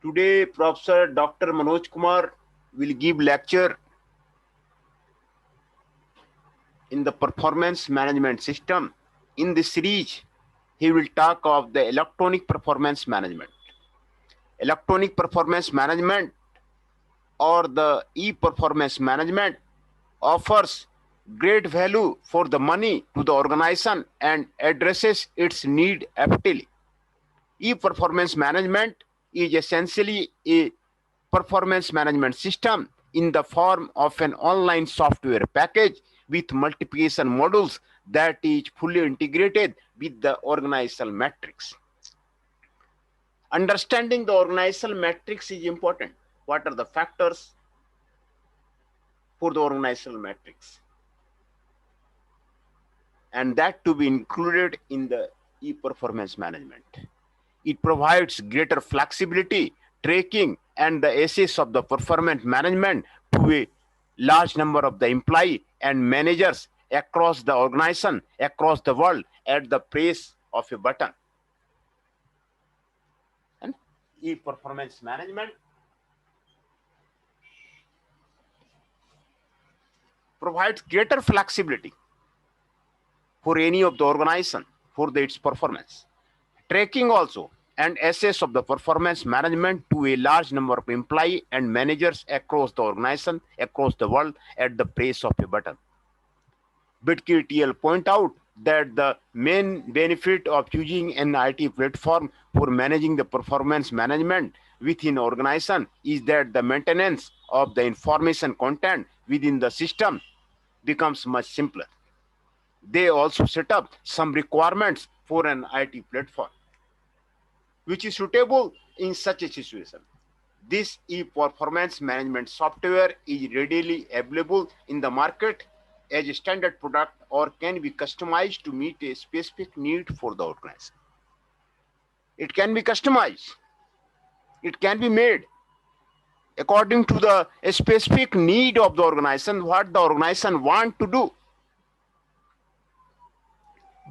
Today, Professor Dr. Manoj Kumar will give lecture in the performance management system. In this series, he will talk of the electronic performance management. Electronic performance management or the e-performance management offers great value for the money to the organization and addresses its need aptly. E-performance management is essentially a performance management system in the form of an online software package with multiplication modules that is fully integrated with the organizational matrix. Understanding the organizational matrix is important. What are the factors for the organizational matrix? And that to be included in the e-performance management. It provides greater flexibility, tracking, and the access of the performance management to a large number of the employee and managers across the organization, across the world, at the press of a button. And e-performance management provides greater flexibility for any of the organization for its performance. Tracking also and access of the performance management to a large number of employees and managers across the organization, across the world at the press of a button. BitKTL point out that the main benefit of using an IT platform for managing the performance management within organization is that the maintenance of the information content within the system becomes much simpler. They also set up some requirements for an IT platform which is suitable in such a situation. This e-performance management software is readily available in the market as a standard product or can be customized to meet a specific need for the organization. It can be customized. It can be made according to the specific need of the organization, what the organization want to do.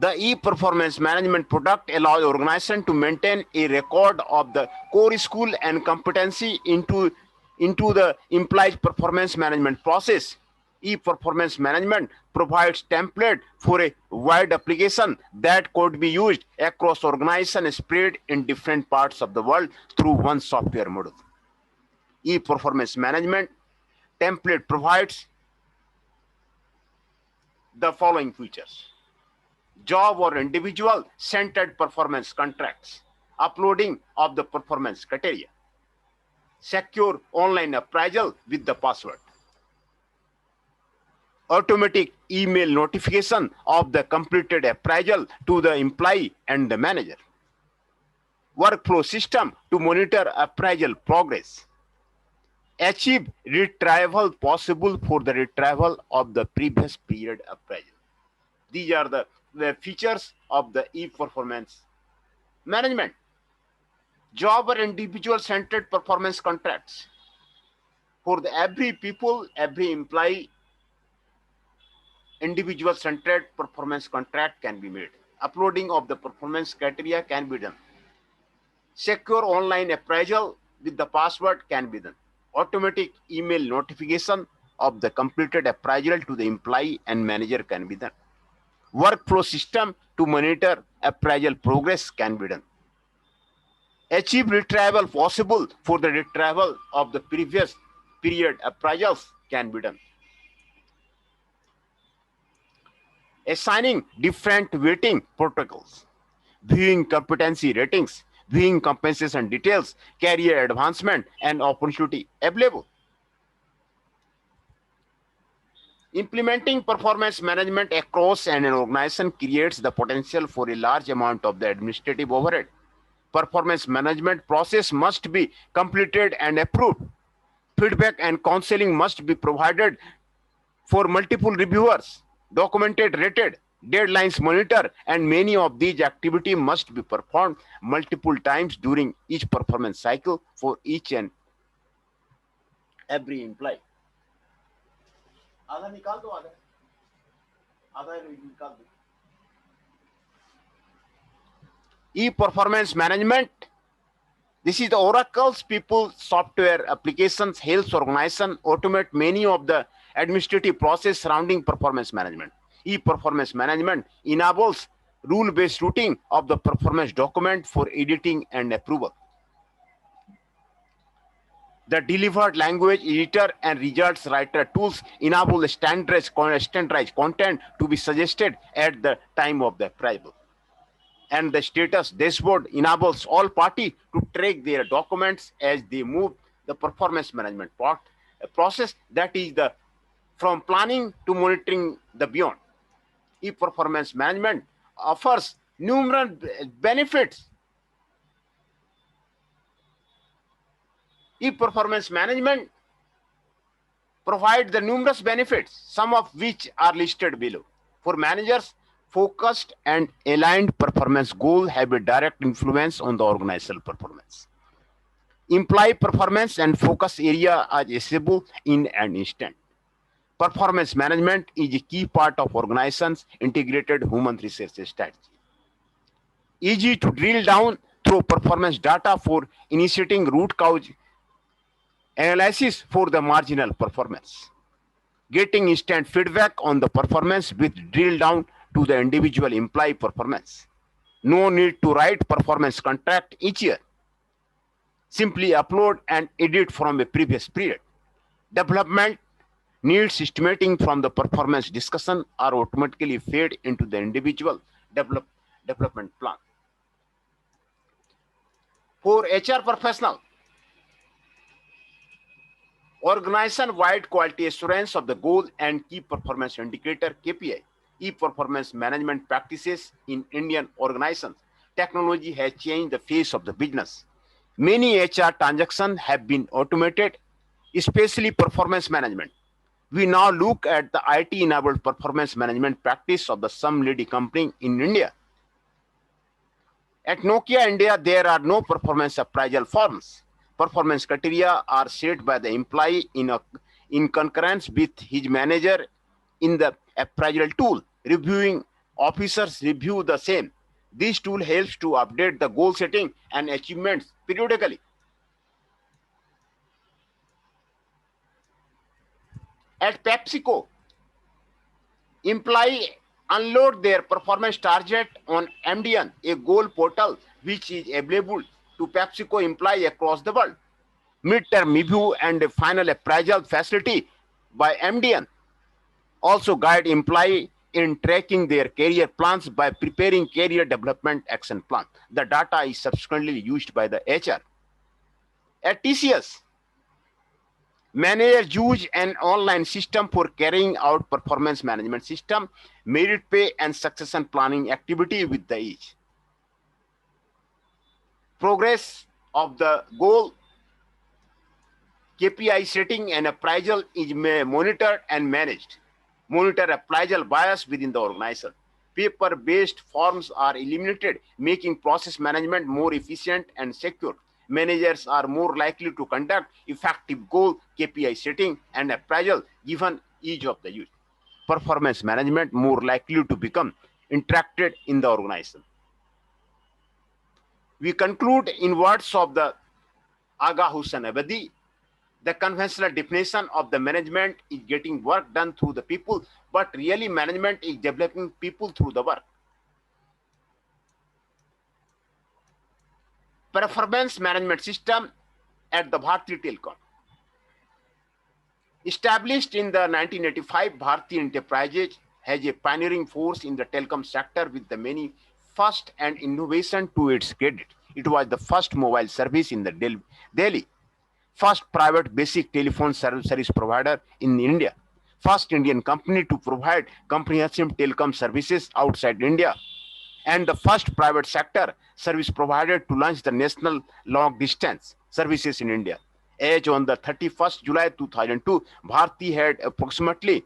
The e-performance management product allows organization to maintain a record of the core skill and competency into the implied performance management process. E-performance management provides template for a wide application that could be used across organizations spread in different parts of the world through one software module. E-performance management template provides the following features: job or individual centered performance contracts, uploading of the performance criteria, secure online appraisal with the password, automatic email notification of the completed appraisal to the employee and the manager, workflow system to monitor appraisal progress, achieve retrieval possible for the retrieval of the previous period appraisal. These are the features of the e-performance management. Job or individual centered performance contracts. For the every people, every employee, individual centered performance contract can be made. Uploading of the performance criteria can be done. Secure online appraisal with the password can be done. Automatic email notification of the completed appraisal to the employee and manager can be done. Workflow system to monitor appraisal progress can be done. Achieve retrieval possible for the retrieval of the previous period appraisals can be done. Assigning different weighting protocols, viewing competency ratings, viewing compensation details, career advancement, and opportunity available. Implementing performance management across an organization creates the potential for a large amount of the administrative overhead. Performance management process must be completed and approved. Feedback and counseling must be provided for multiple reviewers, documented, rated, deadlines monitored, and many of these activities must be performed multiple times during each performance cycle for each and every employee. आधा निकाल दो, आधा आधा निकाल दो. E-performance management, This is the Oracle's people software applications helps organization automate many of the administrative process surrounding performance management. E-performance management enables rule-based routing of the performance document for editing and approval. The delivered language editor and results writer tools enable standardized content to be suggested at the time of the appraisal. And the status dashboard enables all parties to track their documents as they move the performance management process, that is the from planning to monitoring the beyond. E-performance management offers numerous benefits. E-performance management provides the numerous benefits, some of which are listed below. For managers, focused and aligned performance goals have a direct influence on the organizational performance. Employee performance and focus area are accessible in an instant. Performance management is a key part of organizations' integrated human resources strategy. Easy to drill down through performance data for initiating root cause analysis for the marginal performance. Getting instant feedback on the performance with drill down to the individual employee performance. No need to write performance contract each year. Simply upload and edit from a previous period. Development needs estimating from the performance discussion are automatically fed into the individual development plan. For HR professional, organization-wide quality assurance of the goal and key performance indicator KPI. E-performance management practices in Indian organizations. Technology has changed the face of the business. Many HR transactions have been automated, especially performance management. We now look at the IT-enabled performance management practice of some leading company in India. At Nokia India, there are no performance appraisal forms. Performance criteria are set by the employee in concurrence with his manager in the appraisal tool. Reviewing officers review the same. This tool helps to update the goal setting and achievements periodically. At PepsiCo, employees unload their performance target on MDN, a goal portal which is available to PepsiCo employees across the world. Midterm review and a final appraisal facility by MDN also guide employees in tracking their career plans by preparing career development action plan. The data is subsequently used by the HR. At TCS, managers use an online system for carrying out performance management system, merit pay and succession planning activity with the each. Progress of the goal, KPI setting and appraisal is monitored and managed. Monitor appraisal bias within the organization. Paper-based forms are eliminated, making process management more efficient and secure. Managers are more likely to conduct effective goal, KPI setting, and appraisal given each of the use. Performance management more likely to become interacted in the organization. We conclude in words of the Aga Hussain Abadi. The conventional definition of the management is getting work done through the people, but really management is developing people through the work. Performance management system at the Bharti Telecom. Established in the 1985, Bharti Enterprises has a pioneering force in the telecom sector with the many first and innovation to its credit. It was the first mobile service in the Delhi. First private basic telephone service provider in India. First Indian company to provide comprehensive telecom services outside India. And the first private sector service provider to launch the national long distance services in India. As on the 31st July 2002, Bharti had approximately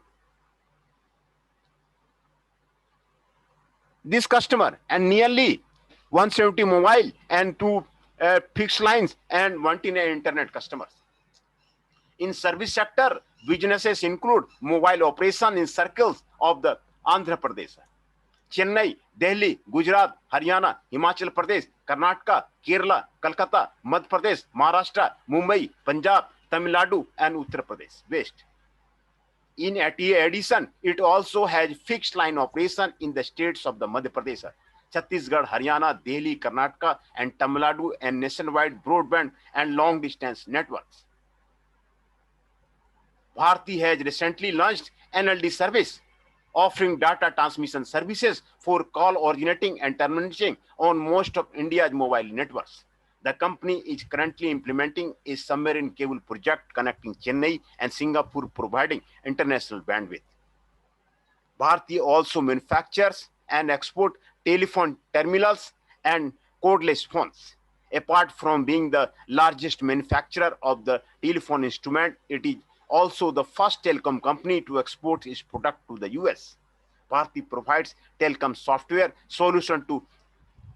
this customer and nearly 170 mobile and 2 fixed lines and 110 internet customers. In service sector, businesses include mobile operation in circles of the Andhra Pradesh, Chennai, Delhi, Gujarat, Haryana, Himachal Pradesh, Karnataka, Kerala, Kolkata, Madhya Pradesh, Maharashtra, Mumbai, Punjab, Tamil Nadu, and Uttar Pradesh West. In addition, it also has fixed line operation in the states of the Madhya Pradesh, Chhattisgarh, Haryana, Delhi, Karnataka, and Tamil Nadu, and nationwide broadband and long distance networks. Bharti has recently launched NLD service, offering data transmission services for call originating and terminating on most of India's mobile networks. The company is currently implementing a submarine cable project connecting Chennai and Singapore, providing international bandwidth. Bharti also manufactures and exports telephone terminals and cordless phones. Apart from being the largest manufacturer of the telephone instrument, it is also the first telecom company to export its product to the US. Bharti provides telecom software solution to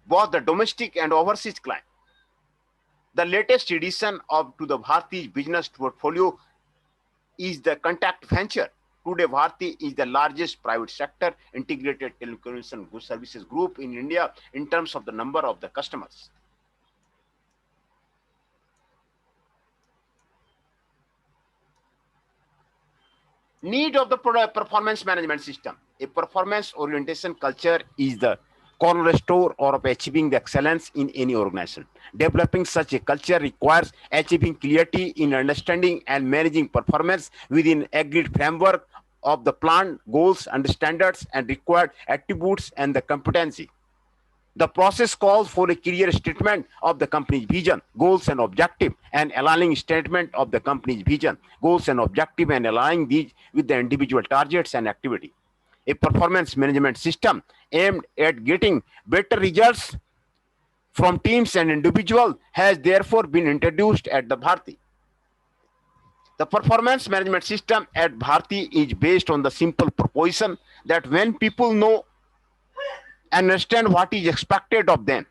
both the domestic and overseas clients. The latest addition to the Bharti business portfolio is the Contact Venture. Today, Bharti is the largest private sector integrated telecommunication services group in India in terms of the number of the customers. Need of the performance management system. A performance orientation culture is the cornerstone of achieving the excellence in any organization. Developing such a culture requires achieving clarity in understanding and managing performance within agreed framework of the plan, goals, and standards and required attributes and the competency. The process calls for a clear statement of the company's vision, goals, and objective, and aligning statement of the company's vision, goals, and objective, and aligning these with the individual targets and activity. A performance management system aimed at getting better results from teams and individuals has therefore been introduced at the Bharti. The performance management system at Bharti is based on the simple proposition that when people know understand what is expected of them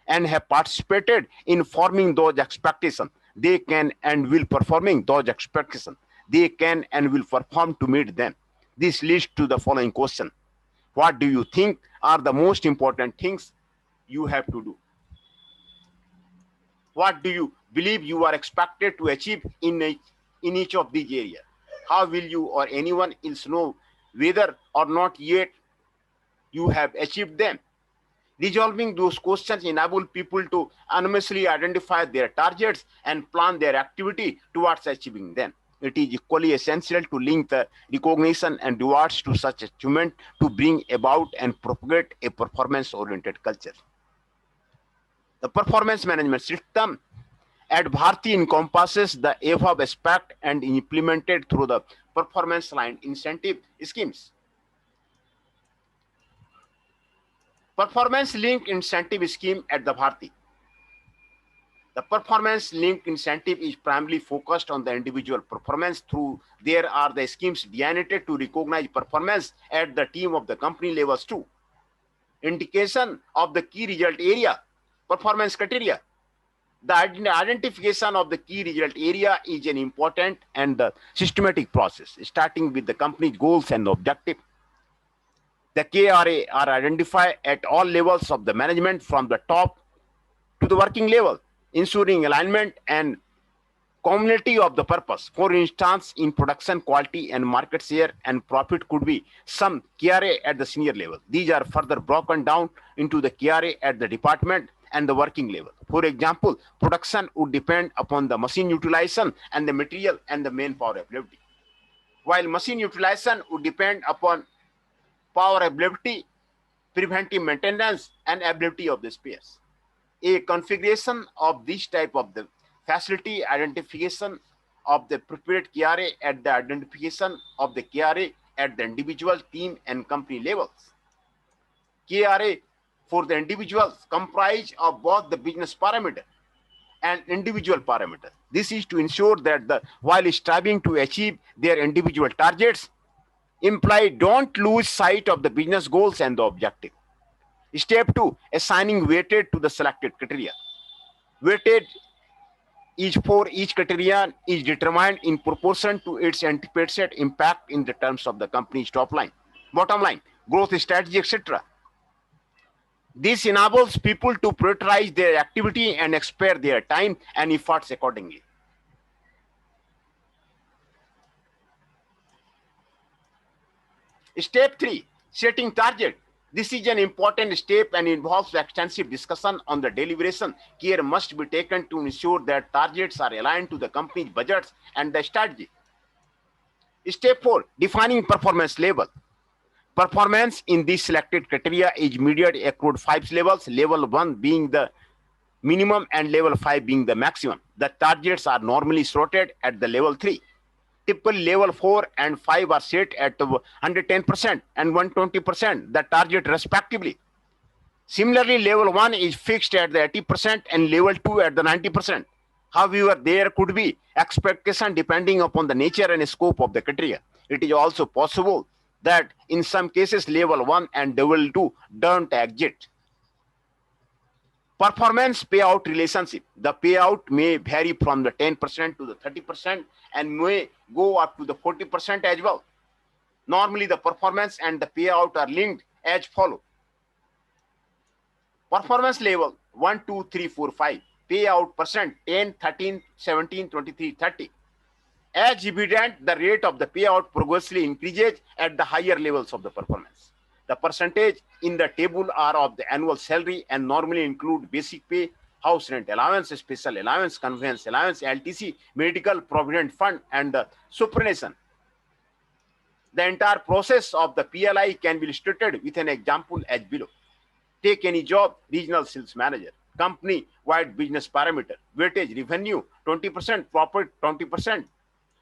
and have participated in forming those expectations, they can and will performing those expectations. They can and will perform to meet them. This leads to the following question. What do you think are the most important things you have to do? What do you believe you are expected to achieve in each of these areas? How will you or anyone else know whether or not yet you have achieved them? Resolving those questions enable people to anonymously identify their targets and plan their activity towards achieving them. It is equally essential to link the recognition and rewards to such achievement to bring about and propagate a performance-oriented culture. The performance management system at Bharti encompasses the above aspect and implemented through the performance-aligned incentive schemes. Performance-linked incentive scheme at the Bharti. The performance-linked incentive is primarily focused on the individual performance. Through there are the schemes designed to recognize performance at the team of the company levels too. Indication of the key result area, performance criteria. The identification of the key result area is an important and the systematic process, starting with the company's goals and objective. The KRA are identified at all levels of the management from the top to the working level, ensuring alignment and community of the purpose. For instance, in production quality and market share and profit could be some KRA at the senior level. These are further broken down into the KRA at the department and the working level. For example, production would depend upon the machine utilization and the material and the manpower availability, while machine utilization would depend upon power availability, preventive maintenance, and availability of the spares. A configuration of this type of the facility identification of the prepared KRA at the identification of the KRA at the individual team and company levels. KRA for the individuals comprise of both the business parameter and individual parameter. This is to ensure that while striving to achieve their individual targets, employee don't lose sight of the business goals and the objective. Step 2, assigning weighted to the selected criteria. Weighted is for each criterion is determined in proportion to its anticipated impact in the terms of the company's top line, bottom line, growth strategy, etc. This enables people to prioritize their activity and spare their time and efforts accordingly. Step 3, setting target. This is an important step and involves extensive discussion on the deliberation. Care must be taken to ensure that targets are aligned to the company's budgets and the strategy. Step 4, defining performance level. Performance in this selected criteria is measured across 5 levels, level 1 being the minimum and level 5 being the maximum. The targets are normally sorted at the level 3. Typically, level 4 and 5 are set at 110% and 120%, the target respectively. Similarly, level 1 is fixed at the 80% and level 2 at the 90%. However, there could be expectation depending upon the nature and scope of the criteria. It is also possible that in some cases level 1 and level 2 don't exist. Performance payout relationship. The payout may vary from the 10% to the 30% and may go up to the 40% as well. Normally, the performance and the payout are linked as follow. Performance level 1, 2, 3, 4, 5. Payout percent 10, 13, 17, 23, 30. As evident, the rate of the payout progressively increases at the higher levels of the performance. The percentage in the table are of the annual salary and normally include basic pay, house rent allowance, special allowance, conveyance allowance, LTC, medical provident fund, and the superannuation. The entire process of the PLI can be illustrated with an example as below. Take any job, regional sales manager, company-wide business parameter, weightage, revenue, 20%, profit, 20%,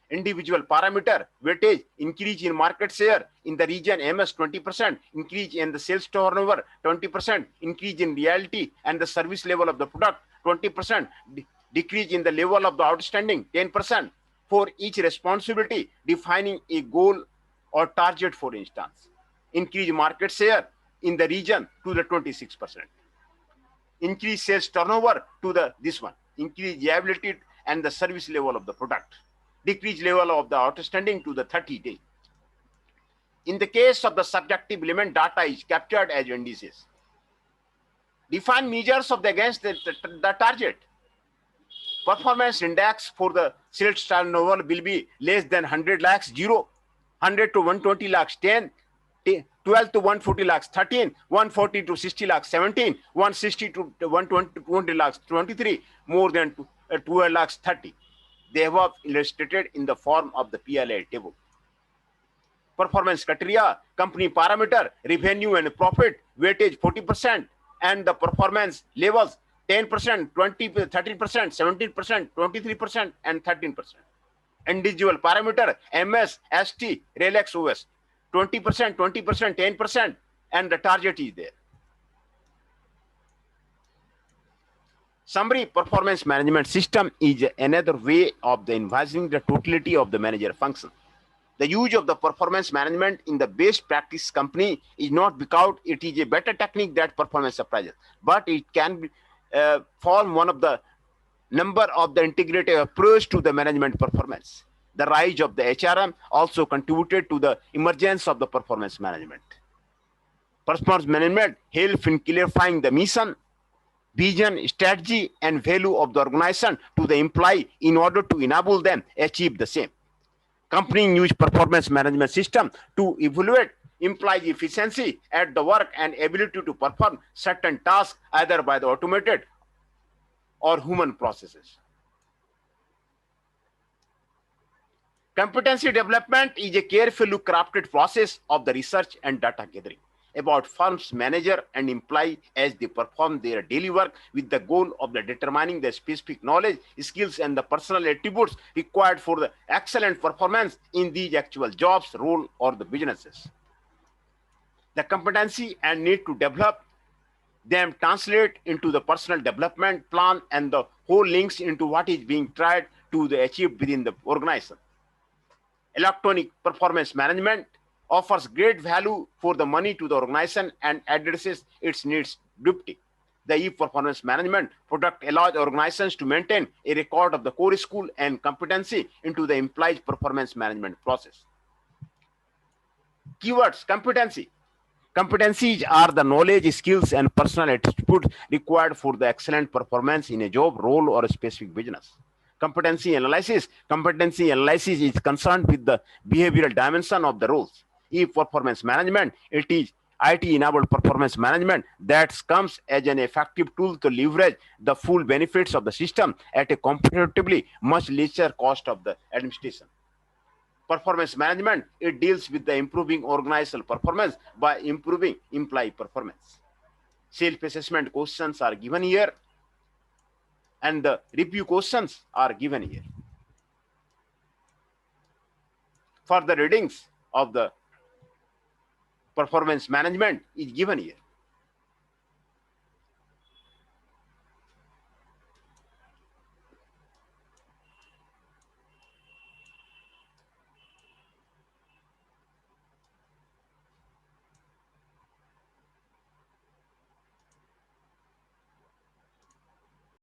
individual parameter, weightage, increase in market share in the region MS 20%, increase in the sales turnover 20%, increase in reality and the service level of the product 20%, decrease in the level of the outstanding 10%. For each responsibility, defining a goal or target, for instance, increase market share in the region to the 26%, increase sales turnover to the this one, increase reliability and the service level of the product, decrease level of the outstanding to the 30 days. In the case of the subjective element, data is captured as indices. Define measures of the against the target. Performance index for the sales turnover will be less than 100 lakhs, 0, 100 to 120 lakhs, 10, 12 to 140 lakhs, 13, 140 to 60 lakhs, 17, 160 to 120 lakhs, 23, more than 12 lakhs, 30. They have illustrated in the form of the PLI table. Performance criteria, company parameter, revenue and profit, weightage 40%, and the performance levels 10%, 20, 13%, 17%, 23%, and 13%. Individual parameter, MS, ST, Relax OS, 20%, 20%, 10%, and the target is there. Summary: performance management system is another way of the envisaging the totality of the manager function. The use of the performance management in the best practice company is not because it is a better technique that performance appraisal, but it can form one of the number of the integrated approach to the management performance. The rise of the HRM also contributed to the emergence of the performance management. Performance management helps in clarifying the mission, vision, strategy, and value of the organization to the employee in order to enable them achieve the same. Company use performance management system to evaluate employee efficiency at the work and ability to perform certain tasks either by the automated or human processes. Competency development is a carefully crafted process of the research and data gathering about firm's manager and employee as they perform their daily work with the goal of the determining the specific knowledge, skills, and the personal attributes required for the excellent performance in these actual jobs, role, or the businesses. The competency and need to develop them translate into the personal development plan and the whole links into what is being tried to the achieve within the organization. Electronic performance management offers great value for the money to the organization and addresses its needs deeply. The e-performance management product allows organizations to maintain a record of the core skill and competency into the employee's performance management process. Keywords: competency. Competencies are the knowledge, skills, and personal attributes required for the excellent performance in a job, role, or a specific business. Competency analysis is concerned with the behavioral dimension of the roles. If performance management, it is IT-enabled performance management that comes as an effective tool to leverage the full benefits of the system at a comparatively much lesser cost of the administration. Performance management, it deals with the improving organizational performance by improving employee performance. Self-assessment questions are given here, and the review questions are given here. Further readings of the performance management is given here.